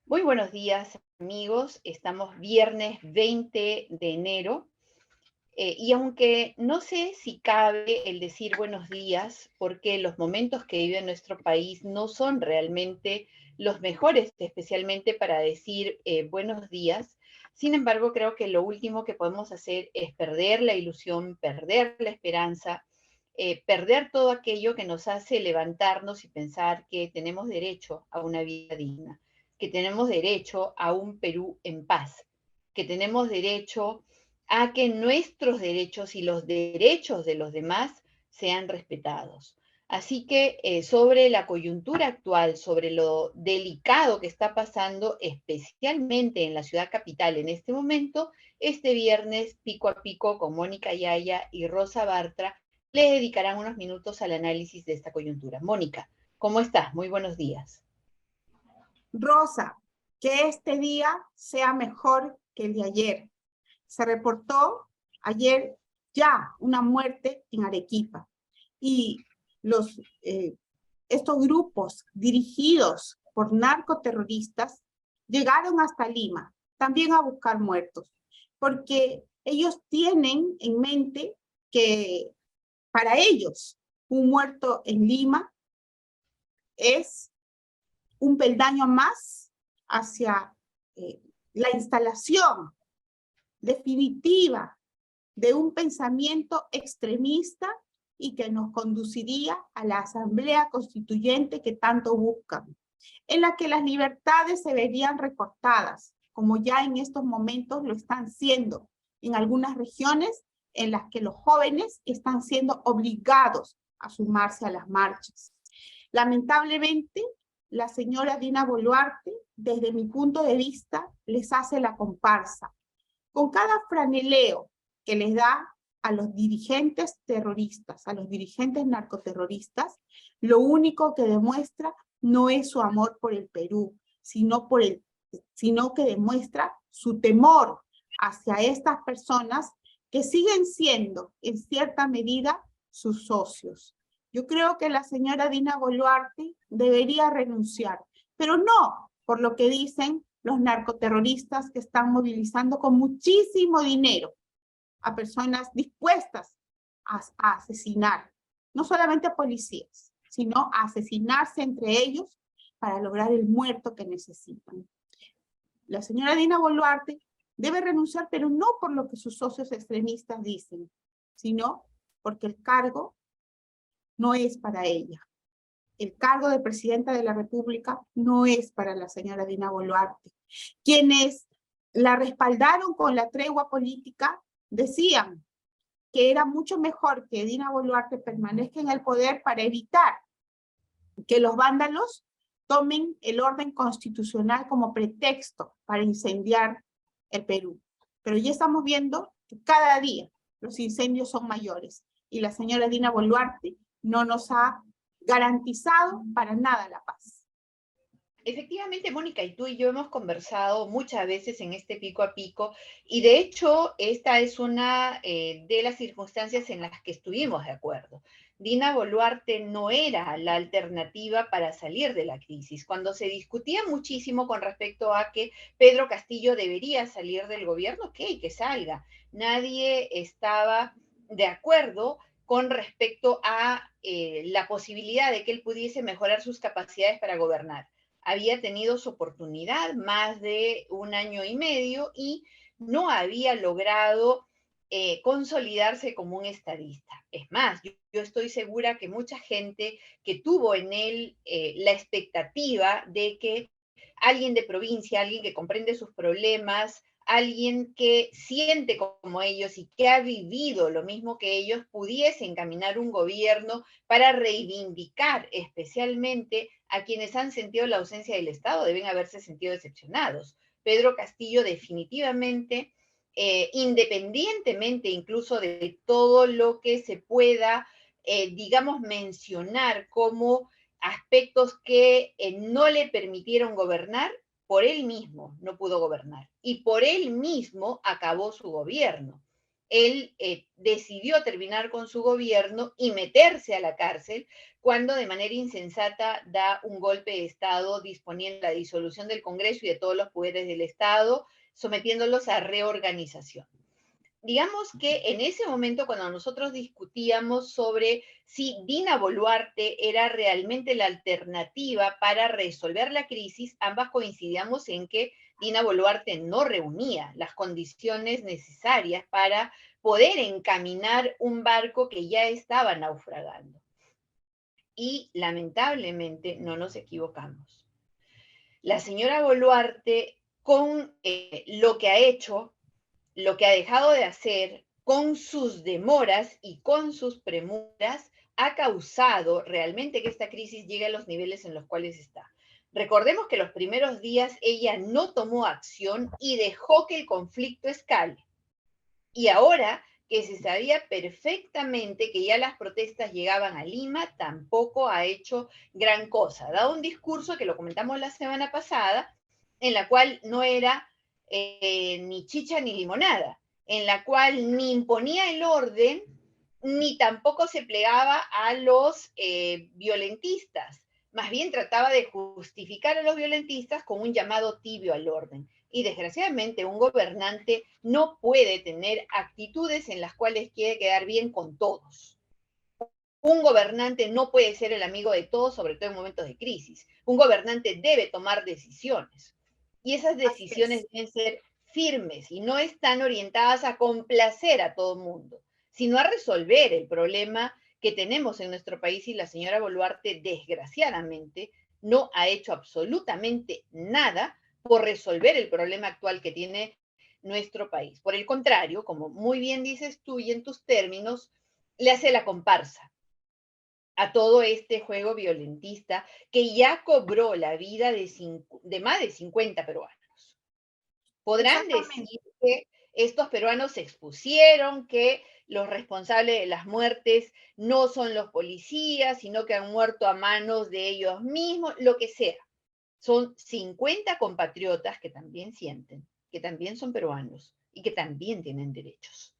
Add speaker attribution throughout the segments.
Speaker 1: Muy buenos días, amigos. Estamos viernes 20 de enero. Y aunque no sé si cabe el decir buenos días, porque los momentos que vive nuestro país no son realmente los mejores, especialmente para decir buenos días. Sin embargo, creo que lo último que podemos hacer es perder la ilusión, perder la esperanza, perder todo aquello que nos hace levantarnos y pensar que tenemos derecho a una vida digna, que tenemos derecho a un Perú en paz, que tenemos derecho a que nuestros derechos y los derechos de los demás sean respetados. Así que sobre la coyuntura actual, sobre lo delicado que está pasando, especialmente en la ciudad capital en este momento, este viernes, pico a pico, con Mónica Yaya y Rosa Bartra, le dedicarán unos minutos al análisis de esta coyuntura. Mónica, ¿cómo estás? Muy buenos días.
Speaker 2: Rosa, que este día sea mejor que el de ayer. Se reportó ayer ya una muerte en Arequipa y estos grupos dirigidos por narcoterroristas llegaron hasta Lima también a buscar muertos, porque ellos tienen en mente que para ellos un muerto en Lima es un peldaño más hacia la instalación definitiva de un pensamiento extremista y que nos conduciría a la asamblea constituyente que tanto buscan, en la que las libertades se verían recortadas, como ya en estos momentos lo están siendo en algunas regiones en las que los jóvenes están siendo obligados a sumarse a las marchas. Lamentablemente, la señora Dina Boluarte, desde mi punto de vista, les hace la comparsa. Con cada franeleo que les da a los dirigentes terroristas, a los dirigentes narcoterroristas, lo único que demuestra no es su amor por el Perú, sino que demuestra su temor hacia estas personas que siguen siendo, en cierta medida, sus socios. Yo creo que la señora Dina Boluarte debería renunciar, pero no por lo que dicen los narcoterroristas que están movilizando con muchísimo dinero a personas dispuestas a asesinar, no solamente a policías, sino a asesinarse entre ellos para lograr el muerto que necesitan. La señora Dina Boluarte debe renunciar, pero no por lo que sus socios extremistas dicen, sino porque el cargo no es para ella. El cargo de presidenta de la República no es para la señora Dina Boluarte. Quienes la respaldaron con la tregua política decían que era mucho mejor que Dina Boluarte permanezca en el poder para evitar que los vándalos tomen el orden constitucional como pretexto para incendiar el Perú. Pero ya estamos viendo que cada día los incendios son mayores y la señora Dina Boluarte no nos ha garantizado para nada la paz.
Speaker 1: Efectivamente, Mónica, y tú y yo hemos conversado muchas veces en este pico a pico, y de hecho esta es una de las circunstancias en las que estuvimos de acuerdo. Dina Boluarte no era la alternativa para salir de la crisis. Cuando se discutía muchísimo con respecto a que Pedro Castillo debería salir del gobierno, ok, que salga. Nadie estaba de acuerdo con respecto a la posibilidad de que él pudiese mejorar sus capacidades para gobernar. Había tenido su oportunidad más de 1 año y medio y no había logrado consolidarse como un estadista. Es más, yo estoy segura que mucha gente que tuvo en él la expectativa de que alguien de provincia, alguien que comprende sus problemas, alguien que siente como ellos y que ha vivido lo mismo que ellos, pudiese encaminar un gobierno para reivindicar especialmente a quienes han sentido la ausencia del Estado, deben haberse sentido decepcionados. Pedro Castillo definitivamente, independientemente incluso de todo lo que se pueda, digamos, mencionar como aspectos que no le permitieron gobernar, por él mismo no pudo gobernar y por él mismo acabó su gobierno. Él decidió terminar con su gobierno y meterse a la cárcel cuando de manera insensata da un golpe de Estado disponiendo la disolución del Congreso y de todos los poderes del Estado, sometiéndolos a reorganización. Digamos que en ese momento, cuando nosotros discutíamos sobre si Dina Boluarte era realmente la alternativa para resolver la crisis, ambas coincidíamos en que Dina Boluarte no reunía las condiciones necesarias para poder encaminar un barco que ya estaba naufragando. Y lamentablemente no nos equivocamos. La señora Boluarte, con lo que ha hecho, lo que ha dejado de hacer, con sus demoras y con sus premuras, ha causado realmente que esta crisis llegue a los niveles en los cuales está. Recordemos que los primeros días ella no tomó acción y dejó que el conflicto escale. Y ahora que se sabía perfectamente que ya las protestas llegaban a Lima, tampoco ha hecho gran cosa. Ha dado un discurso, que lo comentamos la semana pasada, en la cual no era ni chicha ni limonada, en la cual ni imponía el orden, ni tampoco se plegaba a los violentistas. Más bien trataba de justificar a los violentistas con un llamado tibio al orden. Y desgraciadamente un gobernante no puede tener actitudes en las cuales quiere quedar bien con todos. Un gobernante no puede ser el amigo de todos, sobre todo en momentos de crisis. Un gobernante debe tomar decisiones. Y esas decisiones deben ser firmes y no están orientadas a complacer a todo el mundo, sino a resolver el problema que tenemos en nuestro país. Y la señora Boluarte, desgraciadamente, no ha hecho absolutamente nada por resolver el problema actual que tiene nuestro país. Por el contrario, como muy bien dices tú y en tus términos, le hace la comparsa a todo este juego violentista que ya cobró la vida de más de 50 peruanos. Podrán decir que estos peruanos se expusieron, que los responsables de las muertes no son los policías, sino que han muerto a manos de ellos mismos, lo que sea. Son 50 compatriotas que también sienten, que también son peruanos y que también tienen derechos.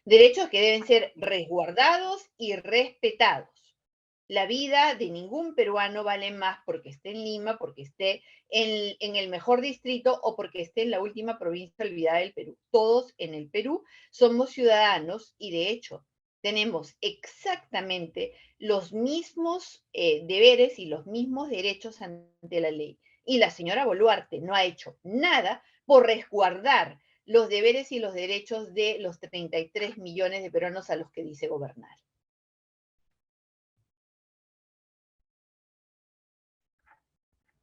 Speaker 1: Derechos que deben ser resguardados y respetados. La vida de ningún peruano vale más porque esté en Lima, porque esté en el mejor distrito o porque esté en la última provincia olvidada del Perú. Todos en el Perú somos ciudadanos y de hecho tenemos exactamente los mismos deberes y los mismos derechos ante la ley. Y la señora Boluarte no ha hecho nada por resguardar los deberes y los derechos de los 33 millones de peruanos a los que dice gobernar.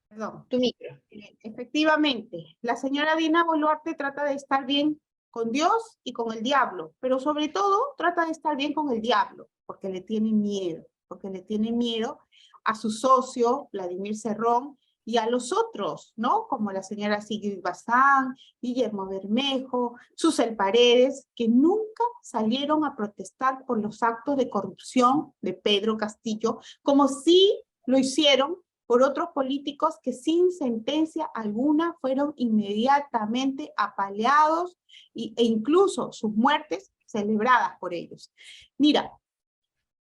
Speaker 2: Perdón.
Speaker 1: Tu micro.
Speaker 2: Efectivamente, la señora Dina Boluarte trata de estar bien con Dios y con el diablo, pero sobre todo trata de estar bien con el diablo, porque le tiene miedo a su socio, Vladimir Cerrón, y a los otros, ¿no? Como la señora Sigrid Bazán, Guillermo Bermejo, Susel Paredes, que nunca salieron a protestar por los actos de corrupción de Pedro Castillo, como sí lo hicieron por otros políticos que sin sentencia alguna fueron inmediatamente apaleados e incluso sus muertes celebradas por ellos. Mira,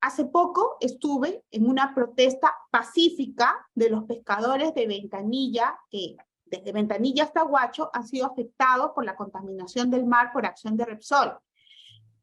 Speaker 2: hace poco estuve en una protesta pacífica de los pescadores de Ventanilla, que desde Ventanilla hasta Huacho han sido afectados por la contaminación del mar por acción de Repsol.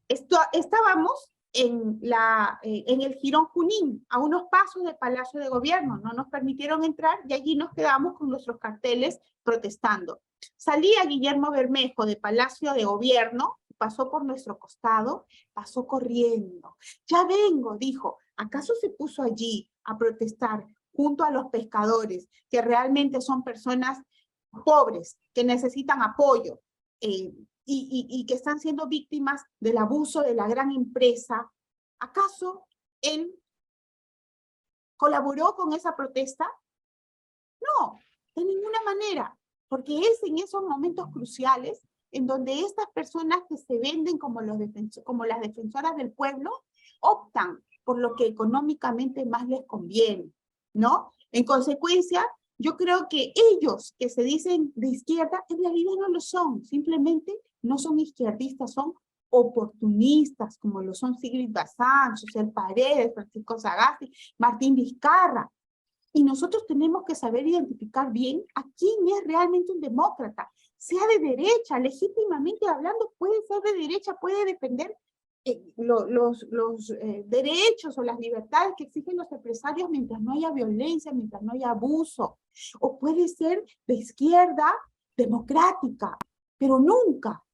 Speaker 2: Estábamos en el Jirón Junín, a unos pasos del Palacio de Gobierno. No nos permitieron entrar y allí nos quedamos con nuestros carteles protestando. Salía Guillermo Bermejo de Palacio de Gobierno, pasó por nuestro costado, pasó corriendo. Ya vengo, dijo. ¿Acaso se puso allí a protestar junto a los pescadores, que realmente son personas pobres, que necesitan apoyo? Y que están siendo víctimas del abuso de la gran empresa? ¿Acaso él colaboró con esa protesta? No, de ninguna manera, porque es en esos momentos cruciales en donde estas personas que se venden como las defensoras del pueblo optan por lo que económicamente más les conviene, ¿no? En consecuencia, Yo creo que ellos que se dicen de izquierda, en realidad no lo son, simplemente no son izquierdistas, son oportunistas, como lo son Sigrid Bazán, Social Paredes, Francisco Sagasti, Martín Vizcarra. Y nosotros tenemos que saber identificar bien a quién es realmente un demócrata, sea de derecha, legítimamente hablando, puede ser de derecha, puede defender los derechos o las libertades que exigen los empresarios mientras no haya violencia, mientras no haya abuso. O puede ser de izquierda democrática, pero nunca,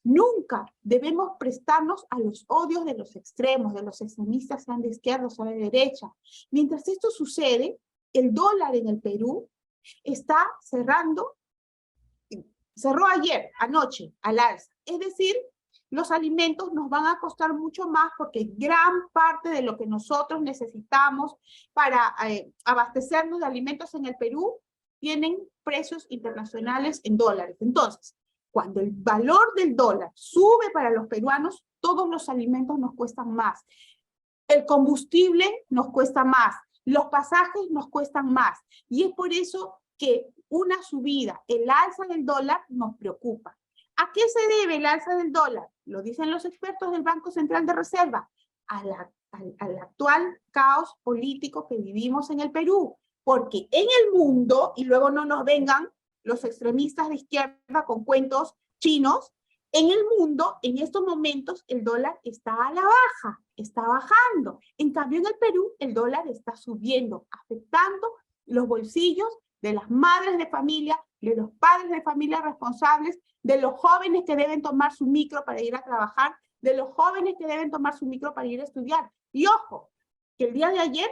Speaker 2: nunca debemos prestarnos a los odios de los extremos, de los extremistas, sean de izquierda o sean de derecha. Mientras esto sucede, el dólar en el Perú está cerró ayer, anoche, al alza. Es decir, los alimentos nos van a costar mucho más porque gran parte de lo que nosotros necesitamos para abastecernos de alimentos en el Perú tienen precios internacionales en dólares. Entonces, cuando el valor del dólar sube para los peruanos, todos los alimentos nos cuestan más. El combustible nos cuesta más, los pasajes nos cuestan más. Y es por eso que una subida, el alza del dólar nos preocupa. ¿A qué se debe el alza del dólar? Lo dicen los expertos del Banco Central de Reserva, al actual caos político que vivimos en el Perú. Porque en el mundo, y luego no nos vengan los extremistas de izquierda con cuentos chinos, en el mundo, en estos momentos, el dólar está a la baja, está bajando. En cambio, en el Perú, el dólar está subiendo, afectando los bolsillos de las madres de familia, de los padres de familia responsables, de los jóvenes que deben tomar su micro para ir a trabajar, de los jóvenes que deben tomar su micro para ir a estudiar. Y ojo, que el día de ayer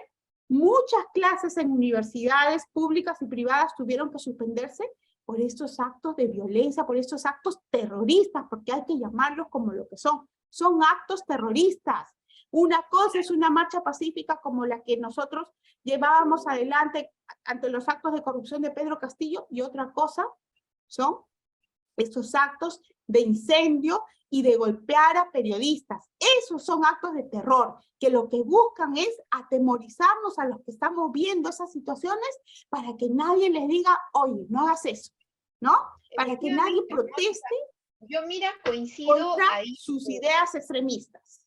Speaker 2: muchas clases en universidades públicas y privadas tuvieron que suspenderse por estos actos de violencia, por estos actos terroristas, porque hay que llamarlos como lo que son actos terroristas. Una cosa es una marcha pacífica como la que nosotros llevábamos adelante ante los actos de corrupción de Pedro Castillo, y otra cosa son estos actos de incendio y de golpear a periodistas. Esos son actos de terror, que lo que buscan es atemorizarnos a los que estamos viendo esas situaciones para que nadie les diga, oye, no hagas eso, ¿no? Para que nadie proteste
Speaker 1: yo, mira, coincido
Speaker 2: contra
Speaker 1: ahí,
Speaker 2: sus ideas extremistas.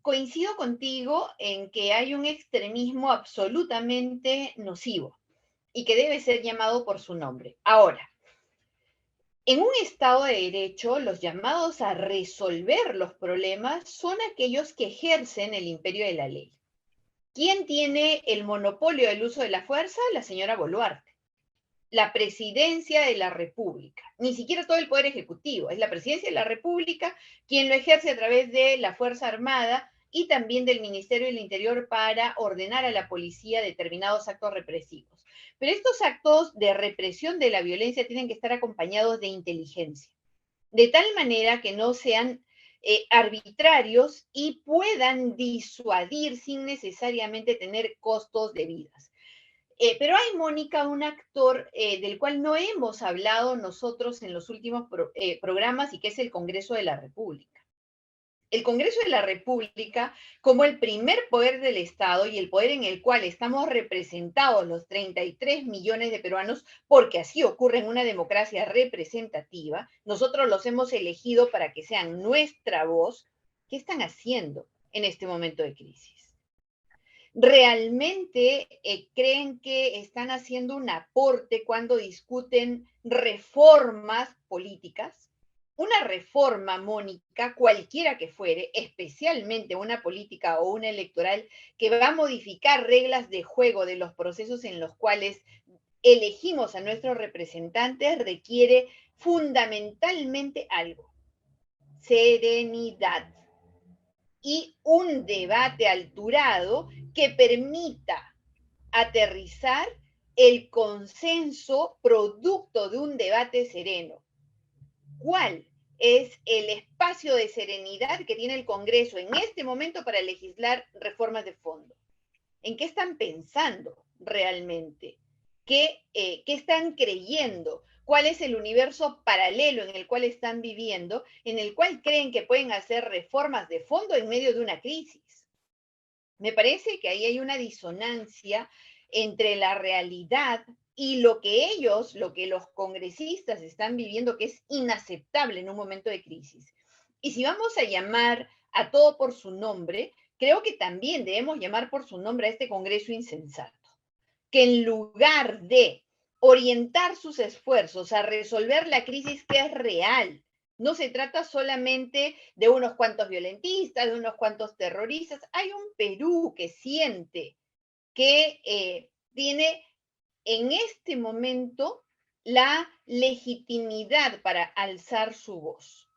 Speaker 1: coincido contigo en que hay un extremismo absolutamente nocivo y que debe ser llamado por su nombre. Ahora, en un Estado de Derecho, los llamados a resolver los problemas son aquellos que ejercen el imperio de la ley. ¿Quién tiene el monopolio del uso de la fuerza? La señora Boluarte. La presidencia de la República. Ni siquiera todo el poder ejecutivo. Es la presidencia de la República quien lo ejerce a través de la Fuerza Armada y también del Ministerio del Interior para ordenar a la policía determinados actos represivos. Pero estos actos de represión de la violencia tienen que estar acompañados de inteligencia, de tal manera que no sean arbitrarios y puedan disuadir sin necesariamente tener costos de vidas. Pero hay, Mónica, un actor del cual no hemos hablado nosotros en los últimos programas y que es el Congreso de la República. El Congreso de la República, como el primer poder del Estado y el poder en el cual estamos representados los 33 millones de peruanos, porque así ocurre en una democracia representativa, nosotros los hemos elegido para que sean nuestra voz. ¿Qué están haciendo en este momento de crisis? ¿Realmente creen que están haciendo un aporte cuando discuten reformas políticas? Una reforma, Mónica, cualquiera que fuere, especialmente una política o una electoral, que va a modificar reglas de juego de los procesos en los cuales elegimos a nuestros representantes, requiere fundamentalmente algo: serenidad y un debate alturado que permita aterrizar el consenso producto de un debate sereno. ¿Cuál es el espacio de serenidad que tiene el Congreso en este momento para legislar reformas de fondo? ¿En qué están pensando realmente? ¿Qué están creyendo? ¿Cuál es el universo paralelo en el cual están viviendo, en el cual creen que pueden hacer reformas de fondo en medio de una crisis? Me parece que ahí hay una disonancia entre la realidad y lo que los congresistas están viviendo, que es inaceptable en un momento de crisis. Y si vamos a llamar a todo por su nombre, creo que también debemos llamar por su nombre a este Congreso insensato, que en lugar de orientar sus esfuerzos a resolver la crisis que es real, no se trata solamente de unos cuantos violentistas, de unos cuantos terroristas, hay un Perú que siente que tiene en este momento la legitimidad para alzar su voz,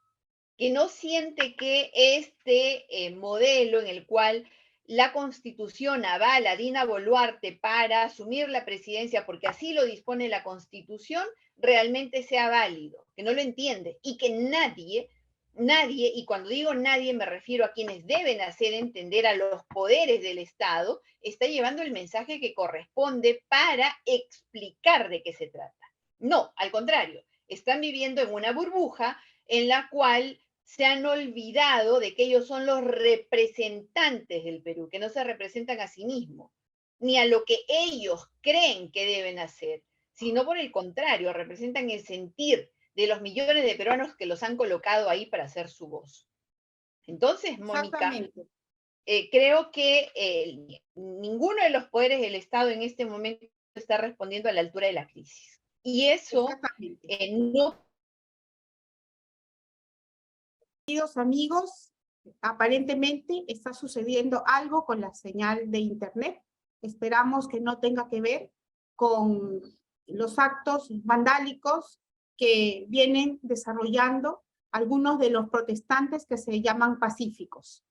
Speaker 1: que no siente que este modelo en el cual la Constitución avala a Dina Boluarte para asumir la presidencia, porque así lo dispone la Constitución, realmente sea válido, que no lo entiende y que nadie, y cuando digo nadie me refiero a quienes deben hacer entender a los poderes del Estado, está llevando el mensaje que corresponde para explicar de qué se trata. No, al contrario, están viviendo en una burbuja en la cual se han olvidado de que ellos son los representantes del Perú, que no se representan a sí mismos, ni a lo que ellos creen que deben hacer, sino por el contrario, representan el sentir de los millones de peruanos que los han colocado ahí para hacer su voz. Entonces, Mónica, creo que ninguno de los poderes del Estado en este momento está respondiendo a la altura de la crisis. Y eso no...
Speaker 2: Queridos amigos, aparentemente está sucediendo algo con la señal de internet. Esperamos que no tenga que ver con los actos vandálicos que vienen desarrollando algunos de los protestantes que se llaman pacíficos.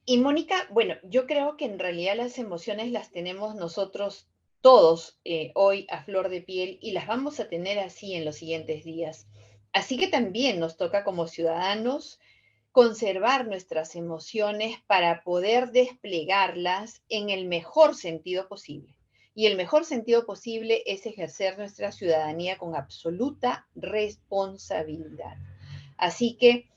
Speaker 1: Y Mónica, bueno, yo creo que en realidad las emociones las tenemos nosotros todos hoy a flor de piel y las vamos a tener así en los siguientes días. Así que también nos toca como ciudadanos conservar nuestras emociones para poder desplegarlas en el mejor sentido posible. Y el mejor sentido posible es ejercer nuestra ciudadanía con absoluta responsabilidad. Así que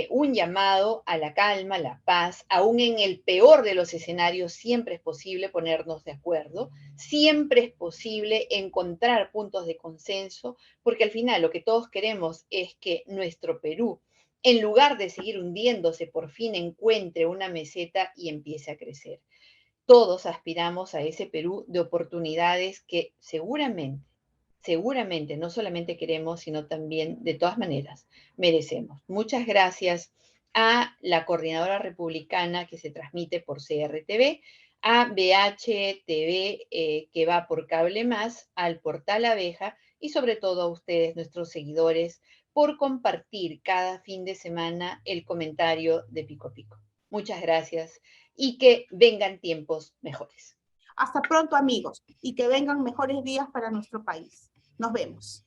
Speaker 1: un llamado a la calma, la paz, aún en el peor de los escenarios, siempre es posible ponernos de acuerdo, siempre es posible encontrar puntos de consenso, porque al final lo que todos queremos es que nuestro Perú, en lugar de seguir hundiéndose, por fin encuentre una meseta y empiece a crecer. Todos aspiramos a ese Perú de oportunidades que seguramente no solamente queremos, sino también, de todas maneras, merecemos. Muchas gracias a la Coordinadora Republicana que se transmite por CRTV, a BHTV que va por Cable Más, al Portal Abeja y sobre todo a ustedes, nuestros seguidores, por compartir cada fin de semana el comentario de Pico a Pico. Muchas gracias y que vengan tiempos mejores.
Speaker 2: Hasta pronto, amigos, y que vengan mejores días para nuestro país. Nos vemos.